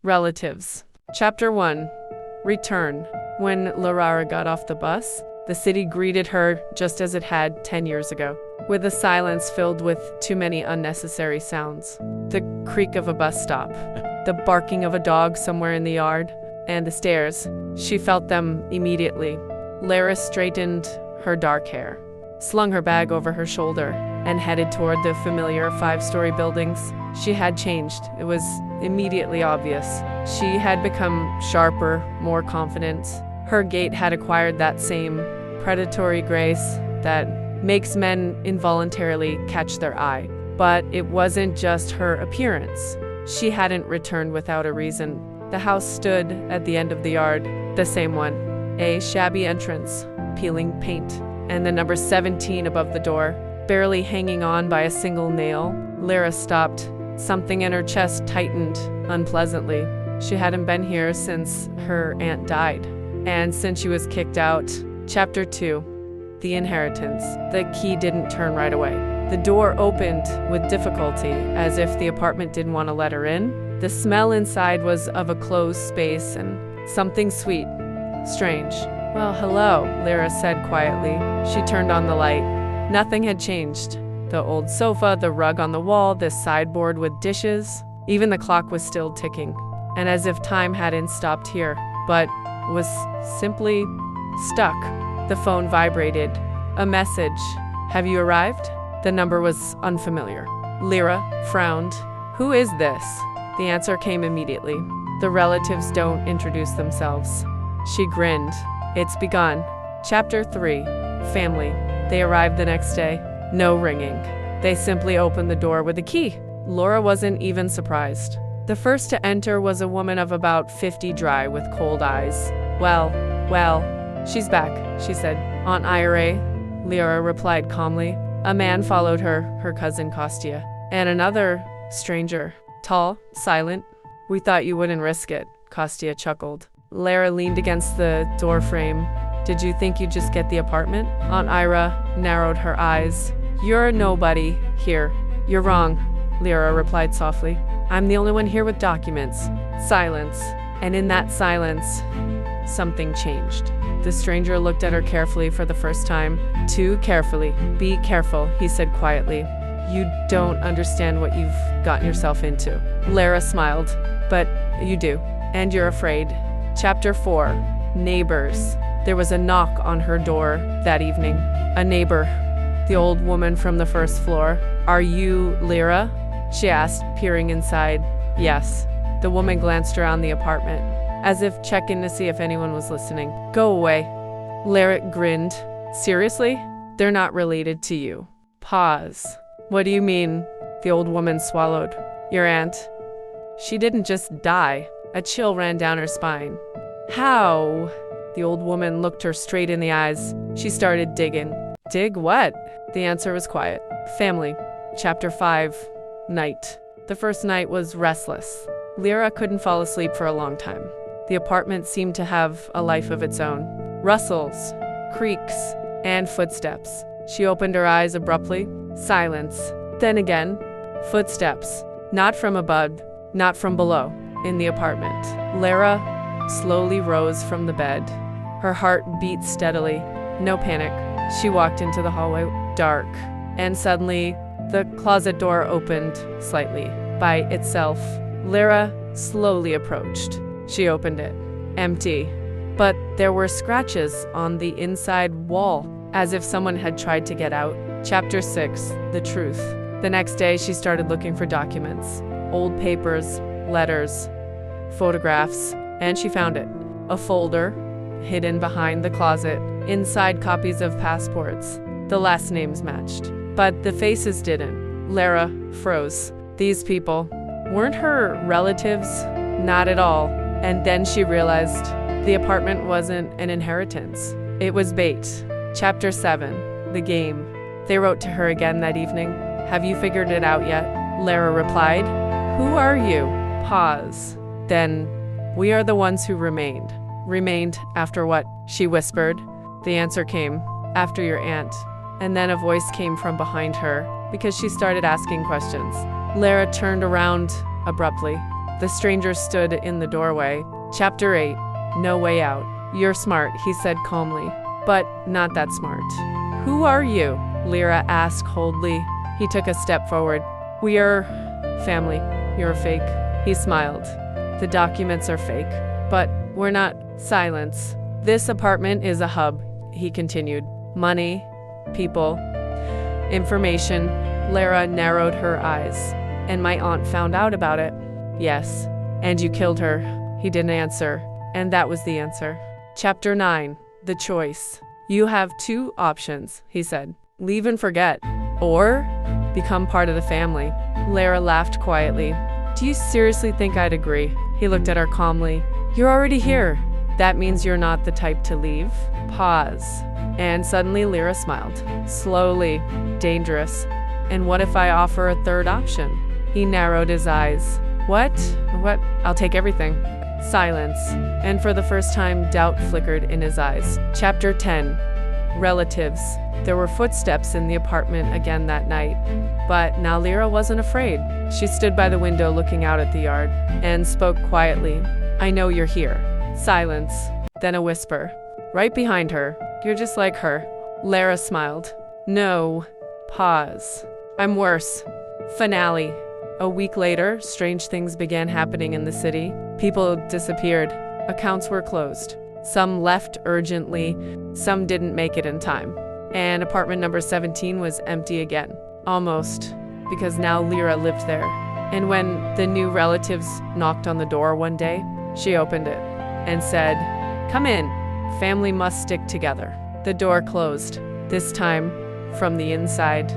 Relatives. Chapter 1. Return. When Lera got off the bus, the city greeted her just as it had 10 years ago, with a silence filled with too many unnecessary sounds. The creak of a bus stop, the barking of a dog somewhere in the yard, and the stairs. She felt them immediately. Lera straightened her dark hair, slung her bag over her shoulder, and headed toward the familiar 5-story buildings. She had changed. It was immediately obvious. She had become sharper, more confident. Her gait had acquired that same predatory grace that makes men involuntarily catch their eye. But it wasn't just her appearance. She hadn't returned without a reason. The house stood at the end of the yard, the same one. A shabby entrance, peeling paint, and the number 17 above the door, barely hanging on by a single nail. Lera stopped. Something in her chest tightened unpleasantly. She hadn't been here since her aunt died, and since she was kicked out. Chapter 2. The inheritance. The key didn't turn right away. The door opened with difficulty, as if the apartment didn't want to let her in. The smell inside was of a closed space and something sweet, strange. "Well, hello," Lera said quietly. She turned on the light. Nothing had changed. The old sofa, the rug on the wall, the sideboard with dishes. Even the clock was still ticking. And as if time hadn't stopped here, but was simply stuck. The phone vibrated. A message. "Have you arrived?" The number was unfamiliar. Lera frowned. "Who is this?" The answer came immediately. "The relatives don't introduce themselves." She grinned. "It's begun." Chapter 3. Family. They arrived the next day. No ringing. They simply opened the door with a key. Lera wasn't even surprised. The first to enter was a woman of about 50, dry with cold eyes. Well, she's back," she said. "Aunt Ira," Lera replied calmly. A man followed her cousin Kostya, and another stranger, tall, silent. "We thought you wouldn't risk it," Kostya chuckled. Lera leaned against the doorframe. "Did you think you'd just get the apartment?" Aunt Ira narrowed her eyes. "You're a nobody here. You're wrong," Lera replied softly. "I'm the only one here with documents." Silence. And in that silence, something changed. The stranger looked at her carefully for the first time. Too carefully. "Be careful," he said quietly. "You don't understand what you've gotten yourself into." Lera smiled. "But you do. And you're afraid." Chapter 4. Neighbors. There was a knock on her door that evening. A neighbor. The old woman from the first floor. "Are you Lera?" she asked, peering inside. "Yes." The woman glanced around the apartment, as if checking to see if anyone was listening. "Go away." Lera grinned. "Seriously? They're not related to you." Pause. "What do you mean?" The old woman swallowed. "Your aunt. She didn't just die." A chill ran down her spine. "How?" The old woman looked her straight in the eyes. She started digging. "Dig what?" The answer was quiet. Family. Chapter 5. Night. The first night was restless. Lera couldn't fall asleep for a long time. The apartment seemed to have a life of its own. Rustles, creaks, and footsteps. She opened her eyes abruptly. Silence. Then again, footsteps. Not from above, not from below. In the apartment. Lera slowly rose from the bed. Her heart beat steadily. No panic. She walked into the hallway. Dark. And suddenly, the closet door opened slightly. By itself. Lera slowly approached. She opened it. Empty. But there were scratches on the inside wall, as if someone had tried to get out. Chapter 6. The truth. The next day, she started looking for documents. Old papers, letters, photographs, and she found it. A folder, hidden behind the closet. Inside, copies of passports. The last names matched, but the faces didn't. Lera froze. These people weren't her relatives, not at all. And then she realized the apartment wasn't an inheritance. It was bait. Chapter 7. The game. They wrote to her again that evening. "Have you figured it out yet?" Lera replied. "Who are you?" Pause. Then, "We are the ones who remained." Remained after what? She whispered. The answer came. After your aunt. And then a voice came from behind her, because she started asking questions. Lera turned around abruptly. The stranger stood in the doorway. Chapter 8. No way out. You're smart, he said calmly. But not that smart. Who are you? Lera asked coldly. He took a step forward. We are family. You're fake. He smiled. The documents are fake. But we're not. Silence. This apartment is a hub, he continued. Money, people, information. Lera narrowed her eyes. And my aunt found out about it. Yes. And you killed her. He didn't answer. And that was the answer. Chapter 9. The choice. You have two options, he said. Leave and forget. Or become part of the family. Lera laughed quietly. Do you seriously think I'd agree? He looked at her calmly. You're already here. That means you're not the type to leave. Pause. And suddenly Lera smiled. Slowly. Dangerous. And what if I offer a third option? He narrowed his eyes. What? What? I'll take everything. Silence. And for the first time, doubt flickered in his eyes. Chapter 10. Relatives. There were footsteps in the apartment again that night. But now Lera wasn't afraid. She stood by the window looking out at the yard and spoke quietly. I know you're here. Silence. Then a whisper. Right behind her. You're just like her. Lera smiled. No. Pause. I'm worse. Finale. A week later, strange things began happening in the city. People disappeared. Accounts were closed. Some left urgently. Some didn't make it in time. And apartment number 17 was empty again. Almost. Because now Lera lived there. And when the new relatives knocked on the door one day, she opened it and said, Come in. Family must stick together. The door closed. This time, from the inside.